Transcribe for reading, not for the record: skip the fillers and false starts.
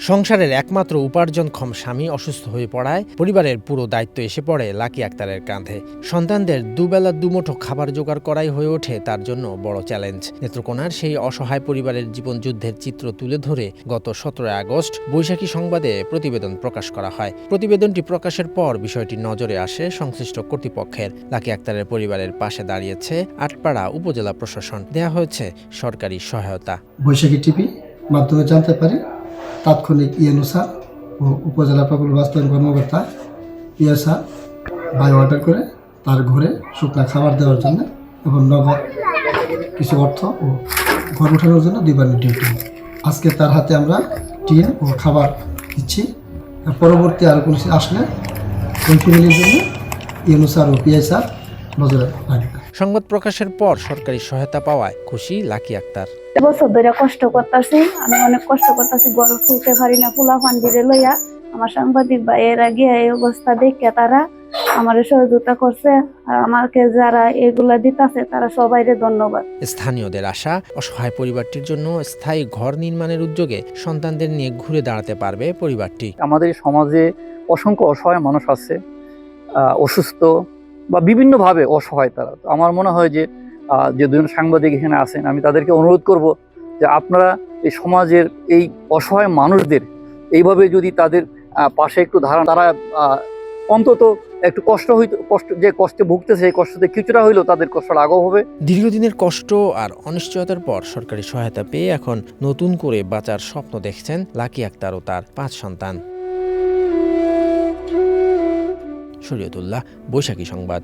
সংসারের একমাত্র উপার্জনক্ষম স্বামী অসুস্থ হয়ে পড়ায় পরিবারের পুরো দায়িত্ব এসে পড়ে লাকি আক্তারের কাঁধে। সন্তানদের দুবেলা দুমুঠো খাবার জোগাড় করাই হয়ে ওঠে তার জন্য বড় চ্যালেঞ্জ। নেত্রকোনার সেই অসহায় পরিবারের জীবনযুদ্ধের চিত্র তুলে ধরে গত 17 আগস্ট বৈশাখী সংবাদে প্রতিবেদন প্রকাশ করা হয়। প্রতিবেদনটি প্রকাশের পর বিষয়টি নজরে আসে সংশ্লিষ্ট কর্তৃপক্ষের। লাকি আক্তারের পরিবারের পাশে দাঁড়িয়েছে আটপাড়া উপজেলা প্রশাসন, দেয়া হয়েছে সরকারি সহায়তা। বৈশাখী টিভি মাধ্যমে জানতে পারি তাৎক্ষণিক ইএনও স্যার ও উপজেলা প্রকল্প বাস্তবায়ন কর্মকর্তা স্যার বাই অর্ডার করে তার ঘরে শুকনা খাবার দেওয়ার জন্য এবং নগদ কিছু অর্থ ও ঘর উঠানোর জন্য 2 বার ডিউটি। আজকে তার হাতে আমরা টিন ও খাবার দিচ্ছি। পরবর্তী আর কোনো আসলে ওই ফ্যামিলির জন্য ইএনও স্যার ও স্যার নজরে রাখবে। সংবাদ প্রকাশের পর সরকারি সহায়তা পাওয়ায় খুশি লাকি আক্তার। বছর ধরে কষ্ট করতেছি, আমি অনেক কষ্ট করতেছি, গড় তুলতে পারি না, পোলা ফান্ডিরে লইয়া। আমার সাংবাদিক ভাইয়েরা গিয়ে এই অবস্থা দেখে তারা আমার সহযোগিতা করছে। আর আমাকে যারা এগুলা দিতেছে তারা সবাইকে ধন্যবাদ। স্থানীয়দের আশা, অসহায় পরিবারটির জন্য স্থায়ী ঘর নির্মাণের উদ্যোগে সন্তানদের নিয়ে ঘুরে দাঁড়াতে পারবে পরিবারটি। আমাদের সমাজে অসংখ্য অসহায় মানুষ আছে, অসুস্থ বা বিভিন্নভাবে অসহায় তারা। তো আমার মনে হয় যে দুজন সাংবাদিক এখানে আছেন, আমি তাদেরকে অনুরোধ করব যে আপনারা এই সমাজের এই অসহায় মানুষদের এইভাবে যদি তাদের পাশে একটু ধারণ, তারা অন্তত একটু যে কষ্টে ভুগতেছে সেই কষ্টতে কিছুটা হইলেও তাদের কষ্ট লাঘব হবে। দীর্ঘদিনের কষ্ট আর অনিশ্চয়তার পর সরকারি সহায়তা পেয়ে এখন নতুন করে বাঁচার স্বপ্ন দেখছেন লাকি আক্তার ও তার 5 সন্তান। শরীয়তুল্লাহ, বৈশাখী সংবাদ।